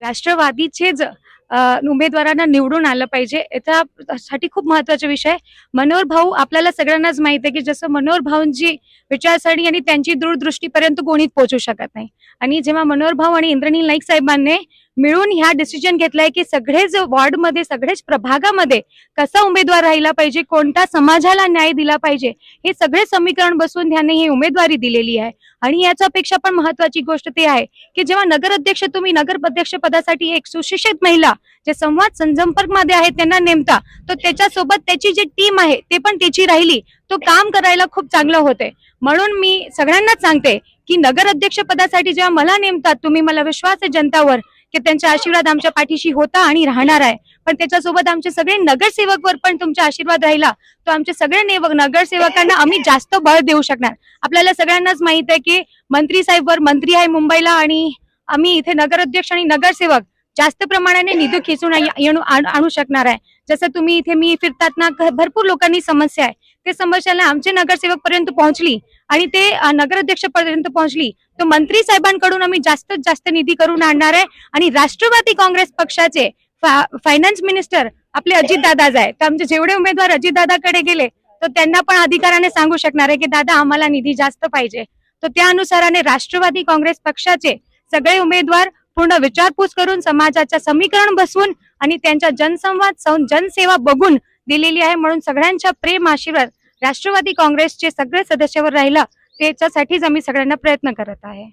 राष्ट्रवादीचेच उमेदवारांना निवडून आलं पाहिजे याच्यासाठी खूप महत्त्वाचा विषय. मनोहर भाऊ आपल्याला सगळ्यांनाच माहिती आहे की जसं मनोहर भाऊंची विचारसरणी आणि त्यांची दूरदृष्टीपर्यंत कोणीच पोहोचू शकत नाही. आणि जेव्हा मनोहर भाऊ आणि इंद्रनील नाईक साहेबांनी मिळून ह्या डिसिजन घेतलाय की सगळेच वॉर्डमध्ये सगळेच प्रभागामध्ये कसा उमेदवार राहिला पाहिजे, कोणत्या समाजाला न्याय दिला पाहिजे, हे सगळे समीकरण बसवून त्यांनी ही उमेदवारी दिलेली आहे. आणि याच्यापेक्षा पण महत्त्वाची गोष्ट ते आहे की जेव्हा नगराध्यक्ष तुम्ही नगराध्यक्ष पदासाठी एक सुशिक्षित महिला जे संवाद संपर्क मध्ये आहेत त्यांना नेमता, तर त्याच्यासोबत त्याची जी टीम आहे ते पण त्याची राहिली, तो काम करायला खूप चांगलं होते. म्हणून मी सगळ्यांनाच सांगते की नगराध्यक्ष पदासाठी जेव्हा मला नेमतात तुम्ही, मला विश्वास आहे जनतावर की त्यांचा आशीर्वाद आमच्या पाठीशी होता आणि राहणार आहे. पण त्याच्यासोबत आमचे सगळे नगरसेवकवर पण तुमचा आशीर्वाद राहिला तर आमचे सगळे नगरसेवकांना आम्ही जास्त बळ देऊ शकणार. आपल्याला सगळ्यांनाच माहित आहे की मंत्री साहेब वर मंत्री आहे मुंबईला आणि आम्ही इथे नगराध्यक्ष आणि नगरसेवक जास्त प्रमाणाने निधी खेचून आणू शकणार आहे. जसं तुम्ही इथे मी फिरतात ना, भरपूर लोकांनी समस्या आहे, ते समस्याला आमचे नगरसेवक पर्यंत पोहोचली आणि ते नगराध्यक्ष पर्यंत पोहोचली तर मंत्री साहेबांकडून आम्ही जास्तीत जास्त निधी करून आणणार आहे. आणि राष्ट्रवादी काँग्रेस पक्षाचे फायनान्स मिनिस्टर आपले अजितदादाच आहे, तर आमचे जेवढे उमेदवार अजितदादाकडे गेले तर त्यांना पण अधिकाराने सांगू शकणार आहे की दादा आम्हाला निधी जास्त पाहिजे. तर त्या अनुसाराने राष्ट्रवादी काँग्रेस पक्षाचे सगळे उमेदवार पूर्ण विचारपूस करून समाजाच्या समीकरण बसवून आणि त्यांच्या जनसंवाद जनसेवा बघून दिलेली आहे. म्हणून सगळ्यांच्या प्रेम आशीर्वाद राष्ट्रवादी काँग्रेसचे सगळे सदस्यावर राहिला, त्याच्यासाठीच आम्ही सगळ्यांना प्रयत्न करत आहे.